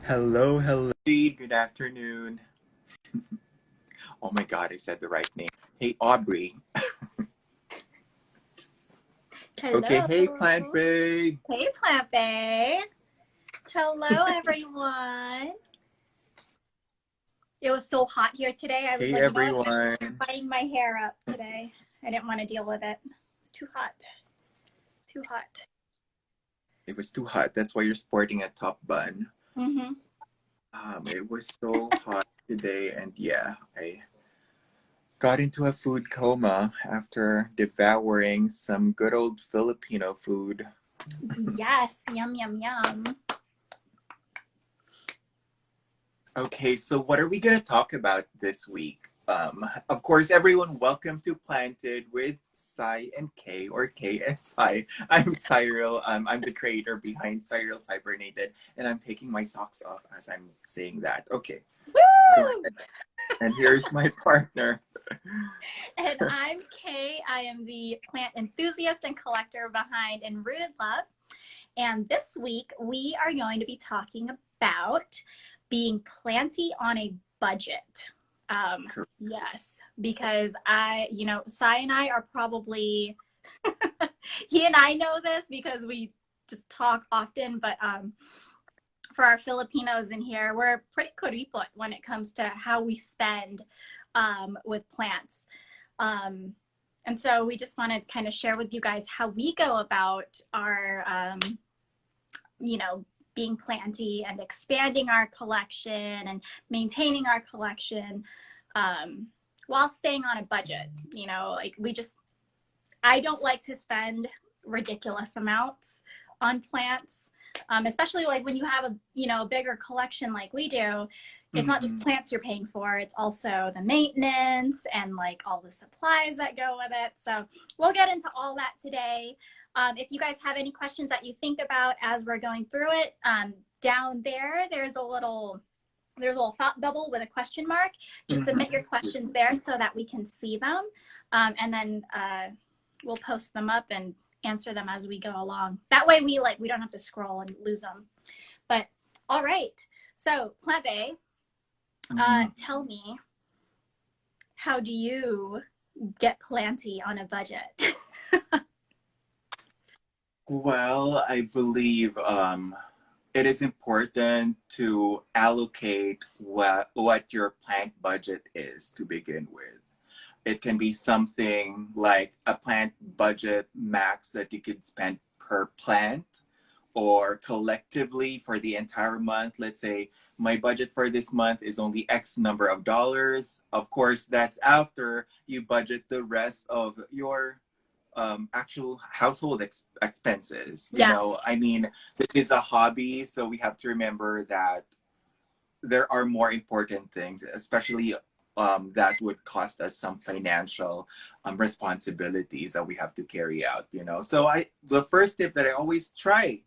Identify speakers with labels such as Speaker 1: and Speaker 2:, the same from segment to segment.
Speaker 1: Hello, hello. Good afternoon. Oh my God, I said the right name. Hey, Aubrey. Okay,
Speaker 2: Hello.
Speaker 1: hey, Plant Bay.
Speaker 2: Hey, Plant Bay. Hello, everyone. It was so hot here today. I was
Speaker 1: Hey,
Speaker 2: like, you know what? I'm
Speaker 1: everyone.
Speaker 2: just butting my hair up today. I didn't want to deal with it. It's too hot. Too hot.
Speaker 1: It was too hot. That's why you're sporting a top bun.
Speaker 2: Mm-hmm.
Speaker 1: It was so hot today, and yeah, I got into a food coma after devouring some good old Filipino food.
Speaker 2: Yes. Yum, yum, yum.
Speaker 1: Okay, so what are we going to talk about this week? Of course, everyone, welcome to Planted with Sai and K, or K and Sai. I'm Cyril. I'm the creator behind Cyril's Hibernated, and I'm taking my socks off as I'm saying that. Okay, go
Speaker 2: Woo!
Speaker 1: ahead. And here's my partner.
Speaker 2: And I'm Kay. I am the plant enthusiast and collector behind In Rooted Love. And this week, we are going to be talking about being planty on a budget. Yes, because Sai and I are probably, he and I know this because we just talk often, but for our Filipinos in here, we're pretty kuripot when it comes to how we spend with plants. Um, and so we just wanted to kind of share with you guys how we go about our, being planty and expanding our collection and maintaining our collection while staying on a budget. I don't like to spend ridiculous amounts on plants, especially like when you have a bigger collection like we do. It's not just plants you're paying for, it's also the maintenance and like all the supplies that go with it. So we'll get into all that today. If you guys have any questions that you think about as we're going through it, down there, there's a little thought bubble with a question mark. Just submit your questions there so that we can see them. And then we'll post them up and answer them as we go along. That way we don't have to scroll and lose them. But all right. So Plebe, tell me, how do you get planty on a budget?
Speaker 1: Well, I believe it is important to allocate what your plant budget is to begin with. It can be something like a plant budget max that you could spend per plant or collectively for the entire month. Let's say my budget for this month is only X number of dollars. Of course, that's after you budget the rest of your actual household expenses.
Speaker 2: Yes.
Speaker 1: I mean, this is a hobby, so we have to remember that there are more important things, especially that would cost us some financial responsibilities that we have to carry out. So the first tip that I always try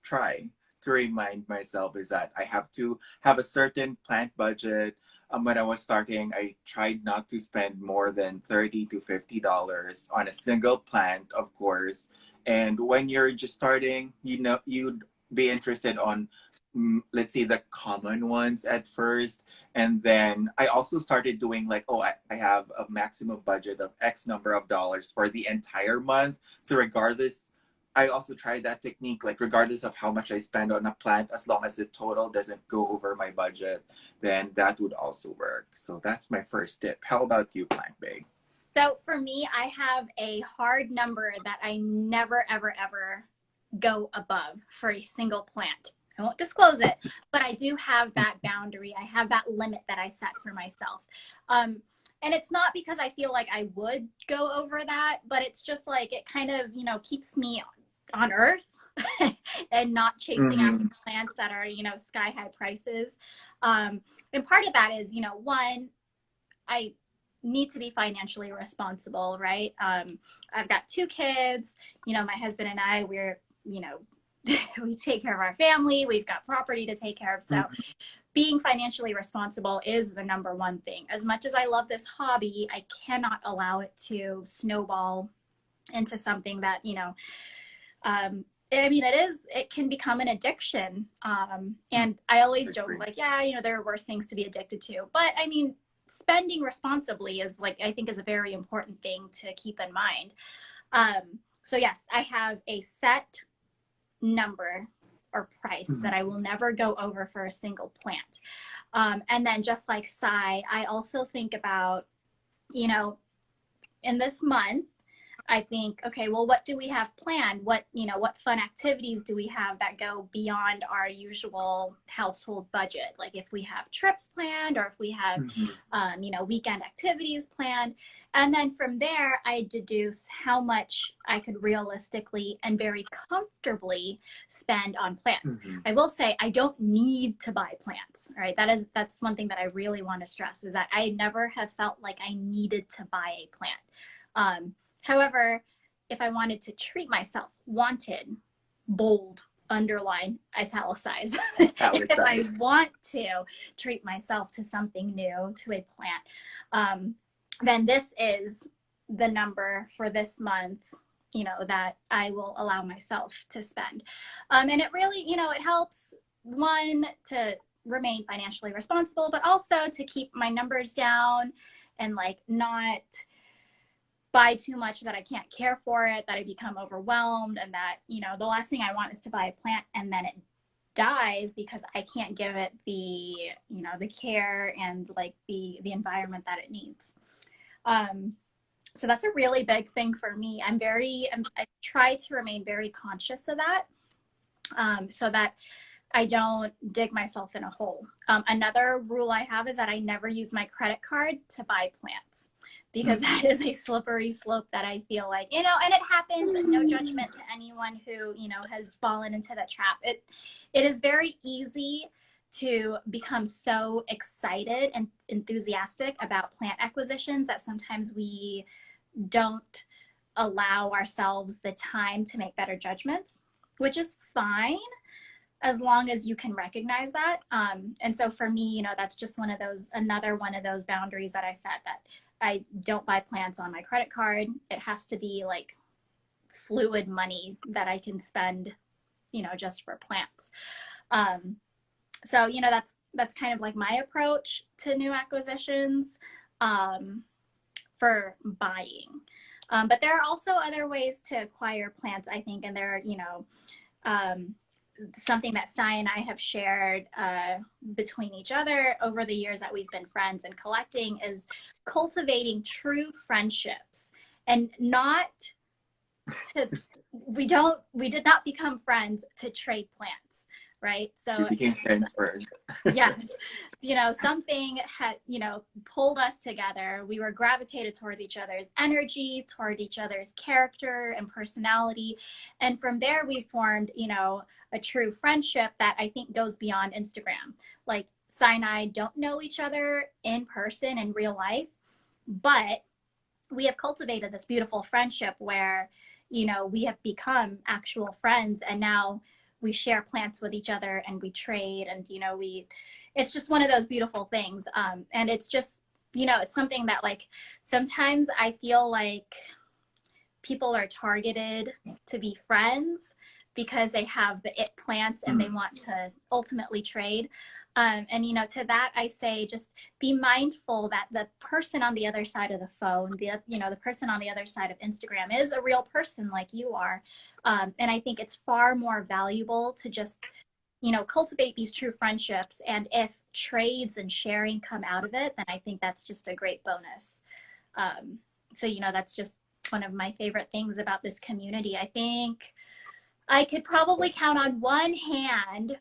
Speaker 1: to remind myself is that I have to have a certain plant budget. When I was starting, I tried not to spend more than $30 to $50 on a single plant, of course. And when you're just starting, you'd be interested on, let's say, the common ones at first. And then I also started doing like, oh, I have a maximum budget of X number of dollars for the entire month. So regardless, I also tried that technique, like regardless of how much I spend on a plant, as long as the total doesn't go over my budget, then that would also work. So that's my first tip. How about you, Plant Bay?
Speaker 2: So for me, I have a hard number that I never, ever, ever go above for a single plant. I won't disclose it, but I do have that boundary. I have that limit that I set for myself. And it's not because I feel like I would go over that, but it's just like it kind of, keeps me on earth and not chasing after plants that are, sky high prices. And part of that is, one, I need to be financially responsible, right? I've got two kids, my husband and I, we take care of our family, we've got property to take care of. So being financially responsible is the number one thing. As much as I love this hobby, I cannot allow it to snowball into something that, I mean, it can become an addiction. And I always joke,
Speaker 1: Agree.
Speaker 2: like, yeah, you know, there are worse things to be addicted to. But I mean, spending responsibly is like, I think is a very important thing to keep in mind. So yes, I have a set number or price that I will never go over for a single plant. And then just like Sai, I also think about, you know, in this month, I think, okay, well, what do we have planned? What, you know, what fun activities do we have that go beyond our usual household budget? Like if we have trips planned or if we have, you know, weekend activities planned. And then from there, I deduce how much I could realistically and very comfortably spend on plants. I will say I don't need to buy plants, right? That's one thing that I really want to stress is that I never have felt like I needed to buy a plant. However, if I wanted to treat myself, wanted, bold, underline, italicize, if I want to treat myself to something new, to a plant, then this is the number for this month, you know, that I will allow myself to spend. And it really, you know, it helps, one, to remain financially responsible, but also to keep my numbers down and like not buy too much that I can't care for it, that I become overwhelmed, and that, you know, the last thing I want is to buy a plant and then it dies because I can't give it the, you know, the care and like the environment that it needs. So that's a really big thing for me. I try to remain very conscious of that, so that I don't dig myself in a hole. Another rule I have is that I never use my credit card to buy plants, because that is a slippery slope that I feel like, you know, and it happens, and no judgment to anyone who, you know, has fallen into that trap. It is very easy to become so excited and enthusiastic about plant acquisitions that sometimes we don't allow ourselves the time to make better judgments, which is fine as long as you can recognize that. And so for me, you know, that's just another one of those boundaries that I set, that I don't buy plants on my credit card. It has to be like fluid money that I can spend, you know, just for plants. So, you know, that's kind of like my approach to new acquisitions, for buying. But there are also other ways to acquire plants, I think, and there are, you know, something that Sai and I have shared between each other over the years that we've been friends and collecting is cultivating true friendships, and not to, we did not become friends to trade plants, right? So
Speaker 1: we became friends first.
Speaker 2: yes, you know, something had, you know, pulled us together. We were gravitated towards each other's energy, toward each other's character and personality. And from there, we formed, you know, a true friendship that I think goes beyond Instagram. Like, Sai and I don't know each other in person in real life, but we have cultivated this beautiful friendship where, you know, we have become actual friends, and now we share plants with each other and we trade, and, you know, it's just one of those beautiful things. And it's just, you know, it's something that, like, sometimes I feel like people are targeted to be friends because they have the it plants and they want to ultimately trade. And, you know, to that, I say, just be mindful that the person on the other side of the phone, the person on the other side of Instagram is a real person like you are. And I think it's far more valuable to just, you know, cultivate these true friendships. And if trades and sharing come out of it, then I think that's just a great bonus. So, you know, that's just one of my favorite things about this community. I think I could probably count on one hand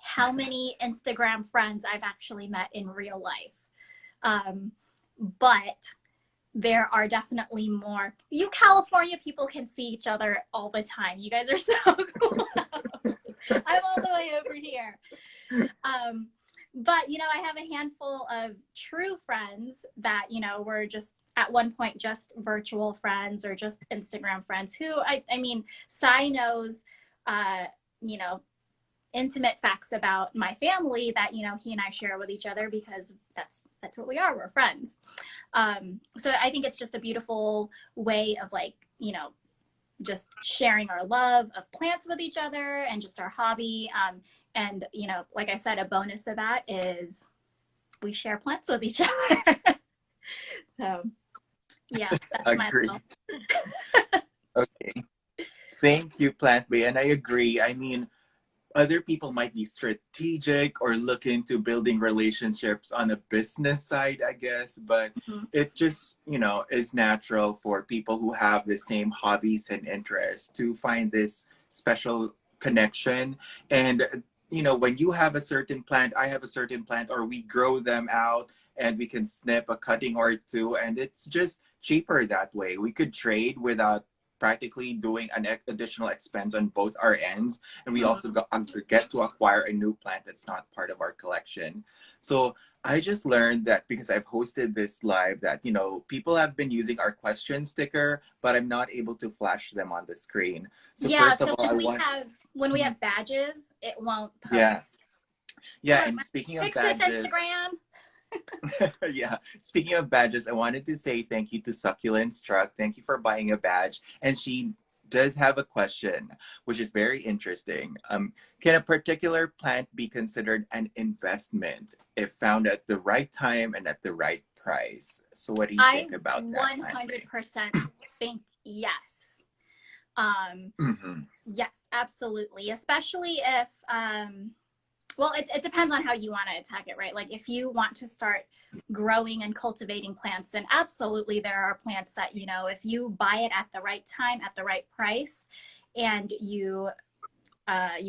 Speaker 2: how many Instagram friends I've actually met in real life. But there are definitely more. You California people can see each other all the time. You guys are so cool. I'm all the way over here. But, you know, I have a handful of true friends that, you know, were just at one point just virtual friends or just Instagram friends who, I mean, Sai knows, you know, intimate facts about my family that, you know, he and I share with each other because that's what we are. We're friends. So I think it's just a beautiful way of, like, you know, just sharing our love of plants with each other and just our hobby. And, you know, like I said, a bonus of that is we share plants with each other. So, yeah, that's my
Speaker 1: Agree.
Speaker 2: little.
Speaker 1: Okay. Thank you, Plant Bay. And I agree. I mean, other people might be strategic or look into building relationships on a business side, I guess, but
Speaker 2: Mhm.
Speaker 1: it just, you know, is natural for people who have the same hobbies and interests to find this special connection. And, you know, when you have a certain plant, I have a certain plant, or we grow them out and we can snip a cutting or two, and it's just cheaper that way. We could trade without practically doing an additional expense on both our ends, and we also get to acquire a new plant that's not part of our collection. So I just learned that because I've hosted this live that, you know, people have been using our question sticker, but I'm not able to flash them on the screen. So
Speaker 2: Yeah,
Speaker 1: first of
Speaker 2: so
Speaker 1: all, I want,
Speaker 2: when we have badges, it won't
Speaker 1: yeah,
Speaker 2: post.
Speaker 1: yeah.
Speaker 2: We're
Speaker 1: And speaking of
Speaker 2: fix this
Speaker 1: badges,
Speaker 2: Instagram.
Speaker 1: yeah. Speaking of badges, I wanted to say thank you to Succulent's Truck. Thank you for buying a badge. And she does have a question, which is very interesting. Can a particular plant be considered an investment if found at the right time and at the right price? So what do you
Speaker 2: I
Speaker 1: think about that, Plant?
Speaker 2: 100% think yes. Um,
Speaker 1: Mm-hmm.
Speaker 2: yes, absolutely. Especially if, well, it depends on how you want to attack it, right? Like if you want to start growing and cultivating plants, then absolutely there are plants that, you know, if you buy it at the right time, at the right price, and you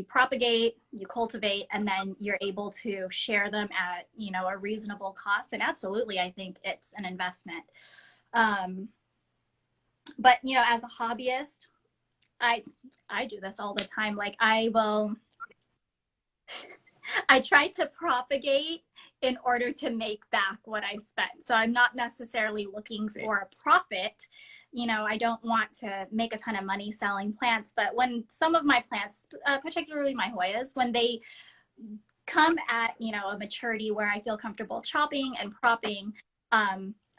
Speaker 2: propagate, you cultivate, and then you're able to share them at, you know, a reasonable cost. And absolutely, I think it's an investment. Um, but you know, as a hobbyist, I I do this all the time. Like I try to propagate in order to make back what I spent. So I'm not necessarily looking for a profit. You know, I don't want to make a ton of money selling plants, but when some of my plants, particularly my Hoyas, when they come at, you know, a maturity where I feel comfortable chopping and propping,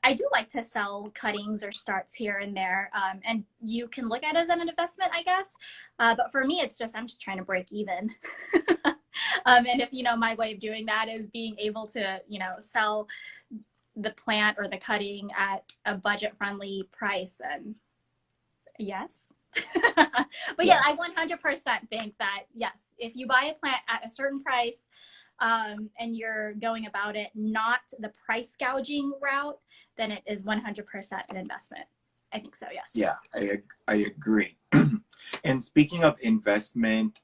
Speaker 2: I do like to sell cuttings or starts here and there. And you can look at it as an investment, I guess. But for me, it's just, I'm just trying to break even. And if, you know, my way of doing that is being able to, you know, sell the plant or the cutting at a budget friendly price, then yes. But yeah, I
Speaker 1: Yes.
Speaker 2: 100% think that yes, if you buy a plant at a certain price, and you're going about it not the price gouging route, then it is 100% an investment. I think so, yes.
Speaker 1: Yeah, I agree. And speaking of investment,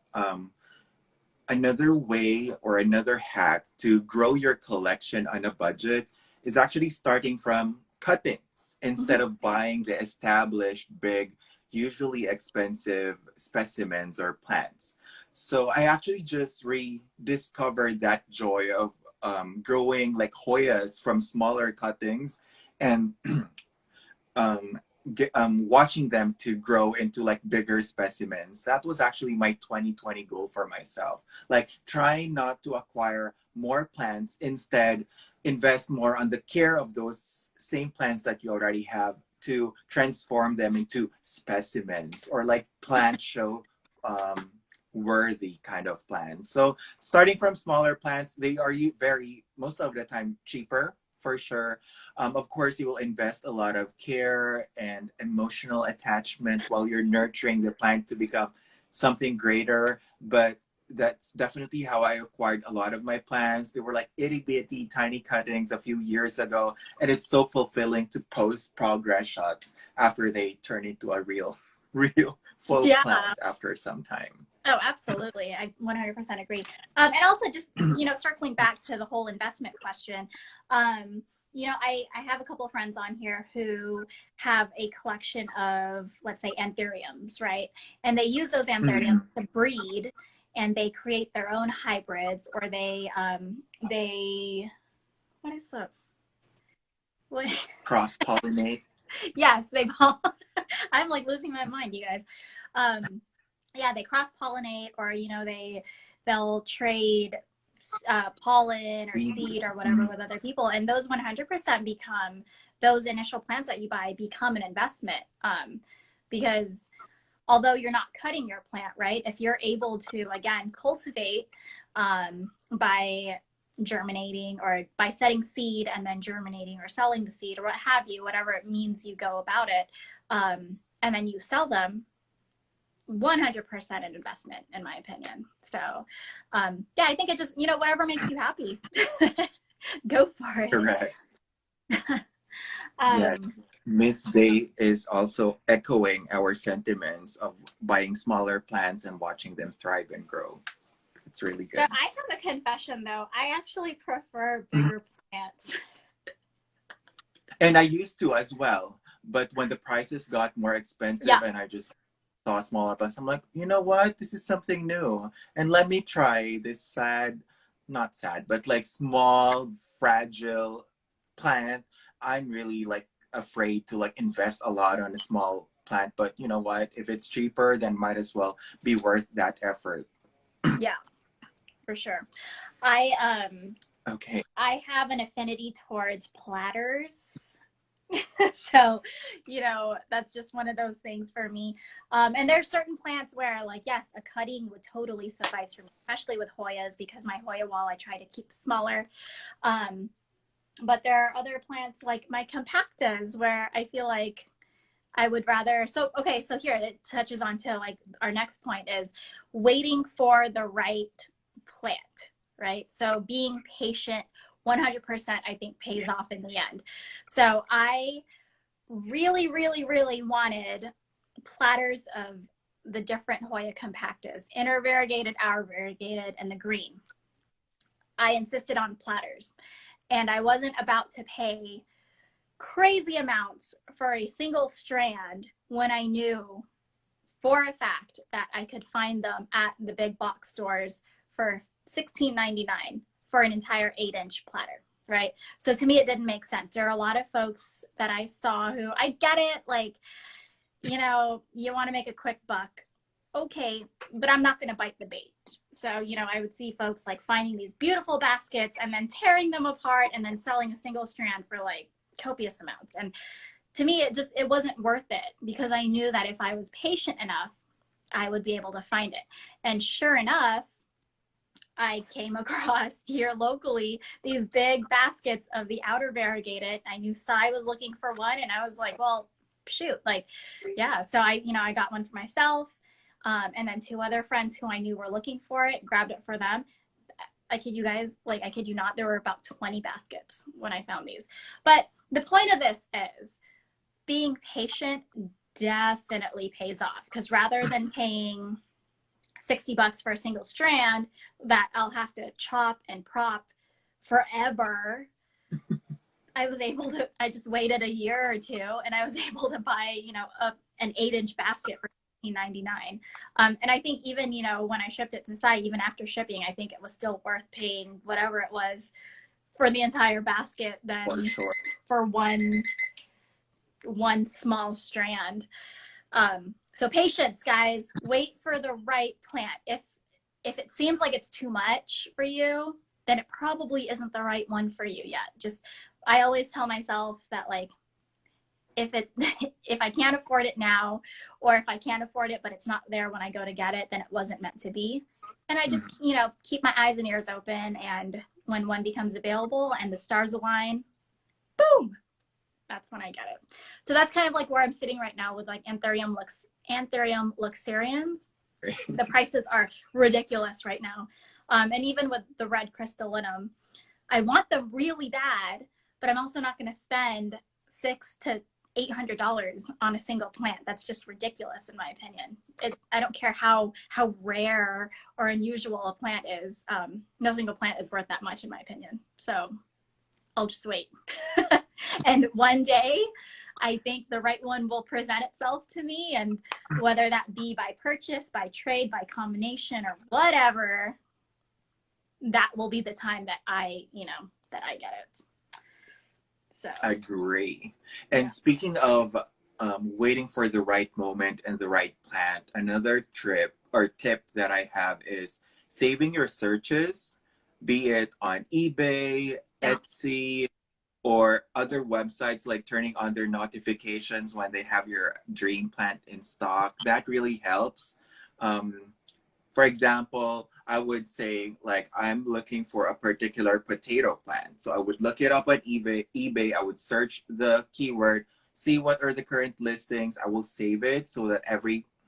Speaker 1: another way or another hack to grow your collection on a budget is actually starting from cuttings instead
Speaker 2: Mhm.
Speaker 1: of buying the established, big, usually expensive specimens or plants. So I actually just rediscovered that joy of growing like Hoyas from smaller cuttings and um, watching them to grow into like bigger specimens. That was actually my 2020 goal for myself. Like try not to acquire more plants, instead invest more on the care of those same plants that you already have to transform them into specimens or like plant show um, worthy kind of plants. So starting from smaller plants, they are very most of the time cheaper for sure. Of course, you will invest a lot of care and emotional attachment while you're nurturing the plant to become something greater. But that's definitely how I acquired a lot of my plants. They were like itty bitty tiny cuttings a few years ago. And it's so fulfilling to post progress shots after they turn into a real full
Speaker 2: Yeah.
Speaker 1: plant after some time.
Speaker 2: Oh, absolutely. I 100% agree. And also just, you know, circling back to the whole investment question, you know, I have a couple of friends on here who have a collection of, let's say, anthuriums, right? And they use those anthuriums to breed, and they create their own hybrids, or they, what is that? What?
Speaker 1: Cross pollinate.
Speaker 2: Yes, they I'm like losing my mind, you guys. Um, yeah, they cross pollinate, or you know, they'll trade pollen or seed or whatever with other people, and those 100% become those initial plants that you buy become an investment, because although you're not cutting your plant, right? If you're able to, again, cultivate by germinating or by setting seed and then germinating or selling the seed or what have you, whatever it means you go about it, and then you sell them, 100% an investment, in my opinion. So yeah, I think it just, whatever makes you happy, go for it.
Speaker 1: Correct.
Speaker 2: um,
Speaker 1: Yes. Miss Bay is also echoing our sentiments of buying smaller plants and watching them thrive and grow. It's really
Speaker 2: so
Speaker 1: good.
Speaker 2: I have a confession though. I actually prefer bigger plants.
Speaker 1: And I used to as well. But when the prices got more expensive
Speaker 2: Yeah.
Speaker 1: and I just saw smaller plants, I'm like, you know what? This is something new. And let me try this not sad, but like small, fragile plant. I'm really like afraid to like invest a lot on a small plant. But you know what? If it's cheaper, then might as well be worth that effort.
Speaker 2: Yeah, for sure.
Speaker 1: Okay.
Speaker 2: I have an affinity towards platters. So, that's just one of those things for me. And there's certain plants where, like, yes, a cutting would totally suffice for me, especially with Hoyas, because my Hoya wall I try to keep smaller. But there are other plants like my compactas where I feel like I would rather. So, okay, so here it touches on to like our next point is waiting for the right plant, right? So being patient 100% I think pays off in the end. So I really, really, really wanted platters of the different Hoya compactas, inner variegated, outer variegated, and the green. I insisted on platters, and I wasn't about to pay crazy amounts for a single strand when I knew for a fact that I could find them at the big box stores for $16.99 for an entire 8-inch platter, right? So to me, it didn't make sense. There are a lot of folks that I saw who, I get it, like, you want to make a quick buck. Okay, but I'm not going to bite the bait. So, I would see folks like finding these beautiful baskets and then tearing them apart and then selling a single strand for like copious amounts. And to me, it wasn't worth it because I knew that if I was patient enough, I would be able to find it. And sure enough, I came across here locally these big baskets of the outer variegated. I knew Cy was looking for one, and I was like, well, shoot, like, yeah. So I got one for myself, and then 2 other friends who I knew were looking for it, grabbed it for them. I kid you guys, like, I kid you not, there were about 20 baskets when I found these. But the point of this is being patient definitely pays off, because rather than paying $60 for a single strand that I'll have to chop and prop forever, I just waited a year or 2 and I was able to buy, an 8-inch basket for $16.99. And I think even, when I shipped it to site, even after shipping, I think it was still worth paying whatever it was for the entire basket than for one small strand. So patience, guys. Wait for the right plant. If it seems like it's too much for you, then it probably isn't the right one for you yet. I always tell myself that, like, if I can't afford it now, or if I can't afford it but it's not there when I go to get it, then it wasn't meant to be. And I just, keep my eyes and ears open, and when one becomes available and the stars align, boom, that's when I get it. So that's kind of like where I'm sitting right now with like Anthurium luxurians. The prices are ridiculous right now. And even with the red crystallinum, I want them really bad, but I'm also not going to spend $600 to $800 on a single plant. That's just ridiculous in my opinion. I don't care how rare or unusual a plant is. No single plant is worth that much in my opinion. So I'll just wait. And one day, I think the right one will present itself to me, and whether that be by purchase, by trade, by combination, or whatever, that will be the time that I get it. So
Speaker 1: Agree. And speaking of waiting for the right moment and the right plant, another tip that I have is saving your searches, be it on eBay, Etsy, or other websites like turning on their notifications when they have your dream plant in stock. That really helps. Um, for example, I would say like I'm looking for a particular potato plant. So I would look it up on eBay. I would search the keyword, see what are the current listings. I will save it so that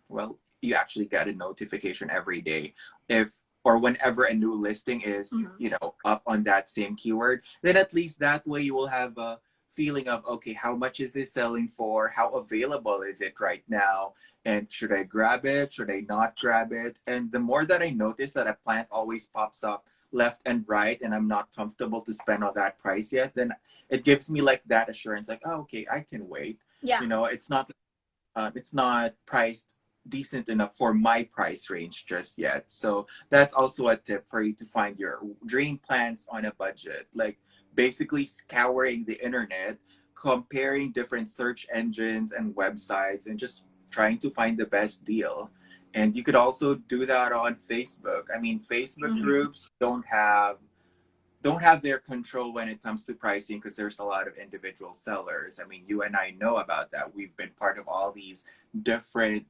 Speaker 1: well, you actually get a notification every day. If or whenever a new listing is,
Speaker 2: Mhm.
Speaker 1: up on that same keyword, then at least that way you will have a feeling of, okay, how much is this selling for? How available is it right now? And should I grab it? Should I not grab it? And the more that I notice that a plant always pops up left and right, and I'm not comfortable to spend on that price yet, then it gives me like that assurance, like, oh, okay, I can wait.
Speaker 2: Yeah.
Speaker 1: It's not priced decent enough for my price range just yet. So that's also a tip for you to find your dream plants on a budget. Like basically scouring the internet, comparing different search engines and websites, and just trying to find the best deal. And you could also do that on Facebook. I mean, Facebook
Speaker 2: Mhm.
Speaker 1: groups don't have their control when it comes to pricing because there's a lot of individual sellers. I mean, you and I know about that. We've been part of all these different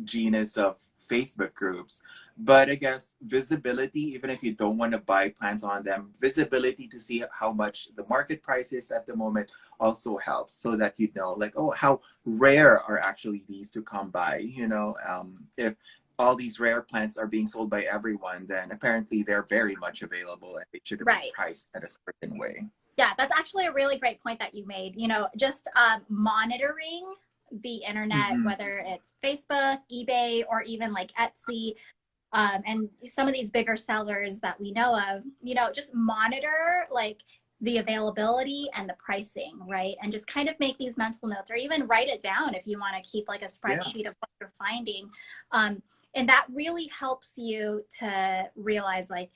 Speaker 1: genus of Facebook groups. But I guess visibility, even if you don't want to buy plans on them, visibility to see how much the market price is at the moment also helps so that you know, like, oh, how rare are actually these to come by. If all these rare plants are being sold by everyone, then apparently they're very much available and they should be
Speaker 2: Right.
Speaker 1: priced at a certain way.
Speaker 2: Yeah, that's actually a really great point that you made. Just monitoring the internet,
Speaker 1: Mm-hmm.
Speaker 2: whether it's Facebook, eBay, or even like Etsy, and some of these bigger sellers that we know of, just monitor like the availability and the pricing, right? And just kind of make these mental notes or even write it down if you want to keep like a
Speaker 1: Yeah.
Speaker 2: spreadsheet of what you're finding. And that really helps you to realize like,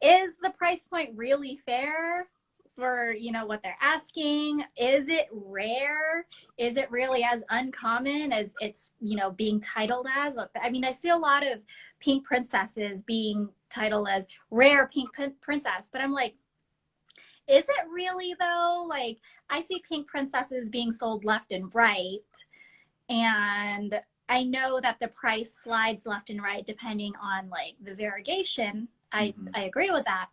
Speaker 2: is the price point really fair for what they're asking? Is it rare? Is it really as uncommon as it's being titled as? I mean, I see a lot of pink princesses being titled as rare pink princess, but I'm like, is it really though? Like, I see pink princesses being sold left and right, and I know that the price slides left and right depending on like the variegation. I
Speaker 1: Mm-hmm.
Speaker 2: I agree with that.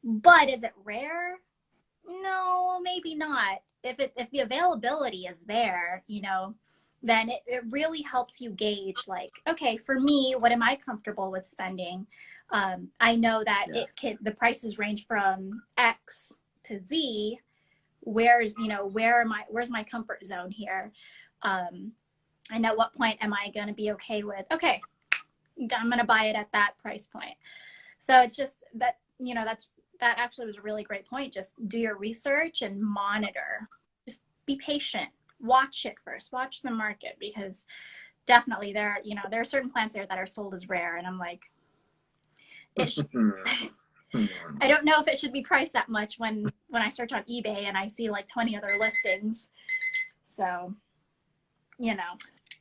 Speaker 2: But is it rare? No, maybe not. If the availability is there, then it really helps you gauge like, okay, for me, what am I comfortable with spending? I know that
Speaker 1: Yeah.
Speaker 2: the prices range from X to Z. Where's my comfort zone here? And at what point am I going to be okay with, okay, I'm going to buy it at that price point. So it's just that, that actually was a really great point. Just do your research and monitor. Just be patient. Watch it first. Watch the market, because definitely there are certain plants there that are sold as rare, and I'm like, it. I don't know if it should be priced that much when I search on eBay and I see like 20 other listings. So,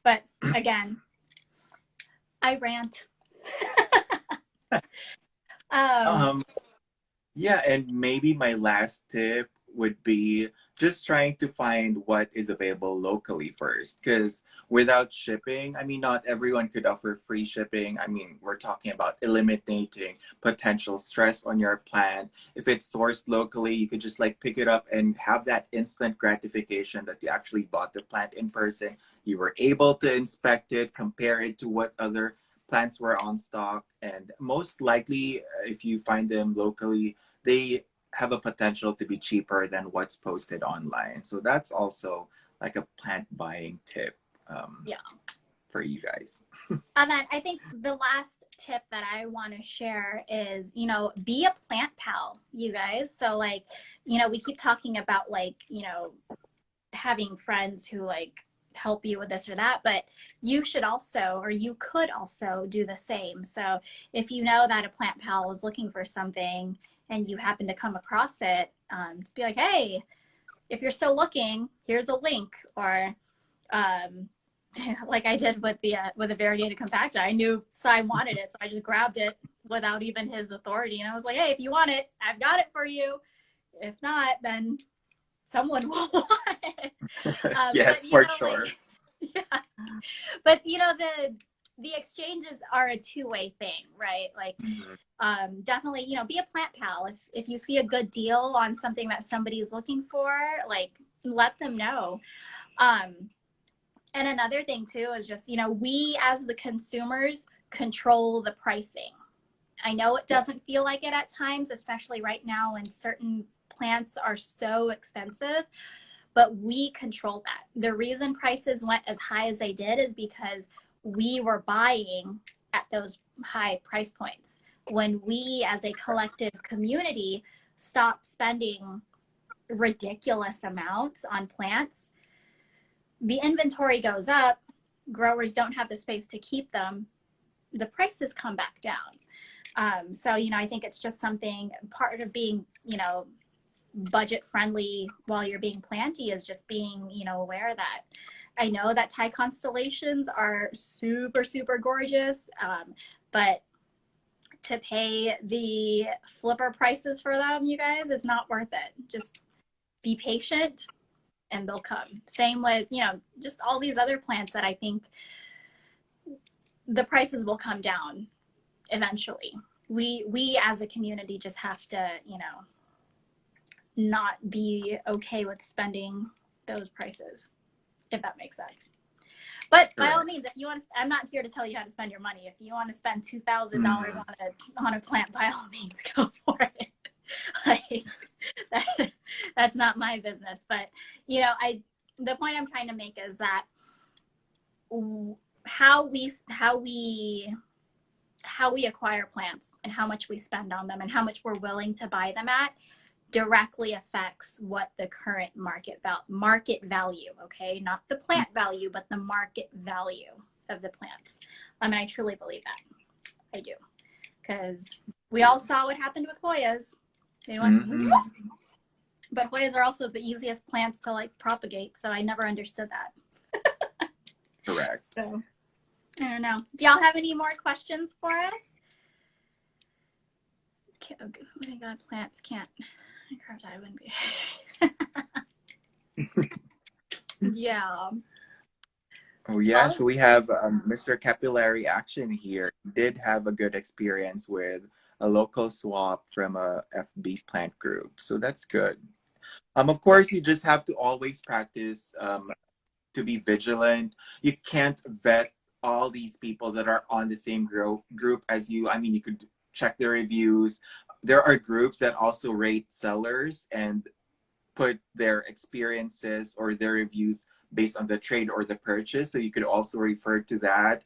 Speaker 2: but again, I rant. um,
Speaker 1: um, Yeah, and maybe my last tip would be just trying to find what is available locally first. Because without shipping, I mean, not everyone could offer free shipping. I mean, we're talking about eliminating potential stress on your plant. If it's sourced locally, you could just like pick it up and have that instant gratification that you actually bought the plant in person. You were able to inspect it, compare it to what other plants were on stock, and most likely, if you find them locally, they have a potential to be cheaper than what's posted online. So that's also like a plant buying tip
Speaker 2: yeah.
Speaker 1: for you guys.
Speaker 2: And then I think the last tip that I want to share is, be a plant pal, you guys. So like, we keep talking about like, having friends who like help you with this or that, but you should also, or you could also do the same. So if you know that a plant pal is looking for something and you happen to come across it, just be like, hey, if you're still looking, here's a link. Or um, like I did with the variegated compacta. I knew Cy wanted it, so I just grabbed it without even his authority, and I was like, "Hey, if you want it, I've got it for you. If not, then someone will want it.
Speaker 1: Yes,
Speaker 2: But you
Speaker 1: for
Speaker 2: know,
Speaker 1: sure.
Speaker 2: like, yeah. But you know, the exchanges are a two-way thing, right? Like,
Speaker 1: Mhm.
Speaker 2: definitely, you know, be a plant pal. If you see a good deal on something that somebody's looking for, like, let them know. Um, and another thing too is just, you know, we as the consumers control the pricing. I know it
Speaker 1: Yeah.
Speaker 2: doesn't feel like it at times, especially right now when certain plants are so expensive, but we control that. The reason prices went as high as they did is because we were buying at those high price points. When we as a collective community stop spending ridiculous amounts on plants, the inventory goes up, growers don't have the space to keep them, the prices come back down. So, you know, I think it's just something, part of being, you know, budget friendly while you're being planty is just being, you know, aware that I know that Thai constellations are super, super gorgeous, but to pay the flipper prices for them, you guys, is not worth it. Just be patient and they'll come. Same with, you know, just all these other plants that I think the prices will come down eventually. We as a community just have to, you know, not be okay with spending those prices, if that makes sense. But by all
Speaker 1: Correct.
Speaker 2: means, if you want to, I'm not here to tell you how to spend your money. If you want to spend $2,000
Speaker 1: Mhm.
Speaker 2: on a plant, by all means, go for it. Like, that, that's not my business. But you know, the point I'm trying to make is that how we acquire plants and how much we spend on them and how much we're willing to buy them at directly affects what the current market value, okay, not the plant value, but the market value of the plants. I mean, I truly believe that. I do, because we all saw what happened with Hoyas. They went,
Speaker 1: Mhm.
Speaker 2: but Hoyas are also the easiest plants to like propagate, so I never understood that.
Speaker 1: Correct.
Speaker 2: So I don't know. Do y'all have any more questions for us? Oh my God, plants can't. I wouldn't be. Yeah.
Speaker 1: Oh yeah,
Speaker 2: Well,
Speaker 1: so we have Mr. Capillary Action here. He did have a good experience with a local swap from a FB plant group, so that's good. Of course, you just have to always practice to be vigilant. You can't vet all these people that are on the same group as you. I mean, you could check their reviews. There are groups that also rate sellers and put their experiences or their reviews based on the trade or the purchase. So you could also refer to that.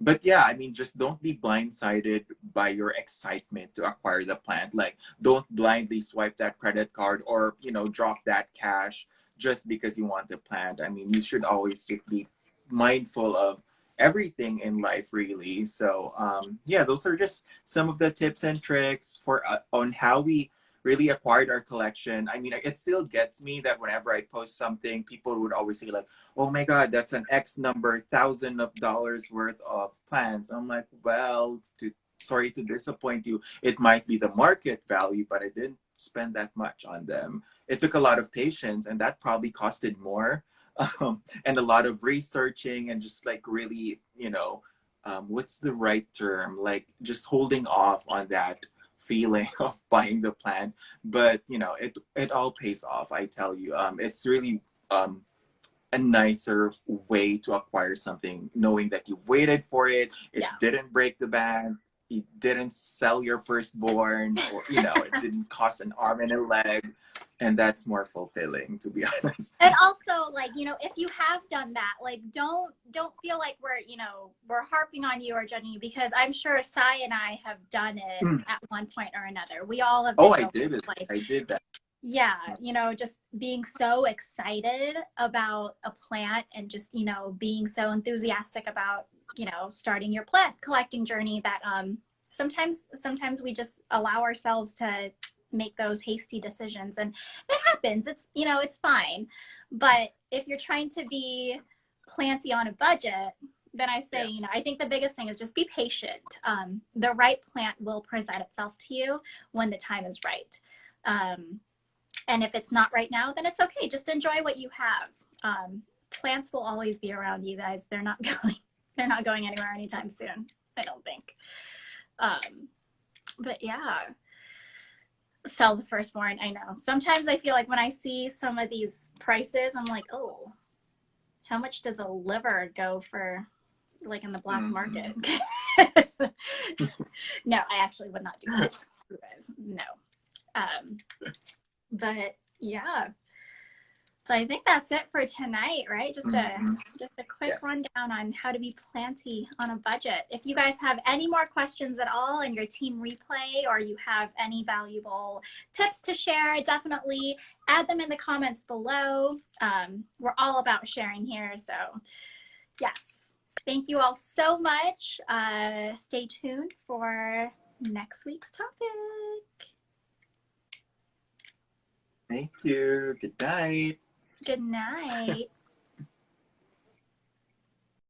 Speaker 1: But yeah, I mean, just don't be blindsided by your excitement to acquire the plant. Like, don't blindly swipe that credit card or, you know, drop that cash just because you want the plant. I mean, you should always just be mindful of everything in life, really. So, yeah, those are just some of the tips and tricks for on how we really acquired our collection. I mean, it still gets me that whenever I post something, people would always say like, "Oh my God, that's an X number, thousand of dollars worth of plants." I'm like, well, sorry to disappoint you. It might be the market value, but I didn't spend that much on them. It took a lot of patience, and that probably costed more, and a lot of researching and just like really, you know, what's the right term? Like just holding off on that feeling of buying the plant, but you know it all pays off, I tell you. It's really a nicer way to acquire something, knowing that you waited for it, it
Speaker 2: yeah.
Speaker 1: didn't break the bank, you didn't sell your firstborn, or you know it didn't cost an arm and a leg, and that's more fulfilling, to be honest.
Speaker 2: And also, like, you know, if you have done that, like, don't feel like we're, you know, we're harping on you or judging you, because I'm sure Sai and I have done it at one point or another. We all have
Speaker 1: Oh,
Speaker 2: been
Speaker 1: I
Speaker 2: guilty.
Speaker 1: did it.
Speaker 2: Like,
Speaker 1: I did that.
Speaker 2: yeah, you know, just being so excited about a plant and just, you know, being so enthusiastic about, you know, starting your plant collecting journey that sometimes we just allow ourselves to make those hasty decisions, and it happens. It's, you know, it's fine. But if you're trying to be planty on a budget, then I say,
Speaker 1: Yeah.
Speaker 2: you know, I think the biggest thing is just be patient. The right plant will present itself to you when the time is right. And if it's not right now, then it's okay. Just enjoy what you have. Plants will always be around you guys. They're not going anywhere anytime soon, I don't think. But yeah, sell the firstborn. I know. Sometimes I feel like when I see some of these prices, I'm like, oh, how much does a liver go for, like in the black market? No, I actually would not do that, you guys. No. But yeah. So I think that's it for tonight, right? Just a quick rundown on how to be planty on a budget. If you guys have any more questions at all in your team replay, or you have any valuable tips to share, definitely add them in the comments below. We're all about sharing here. So yes, thank you all so much. Stay tuned for next week's topic.
Speaker 1: Thank you. Good night.
Speaker 2: Good night.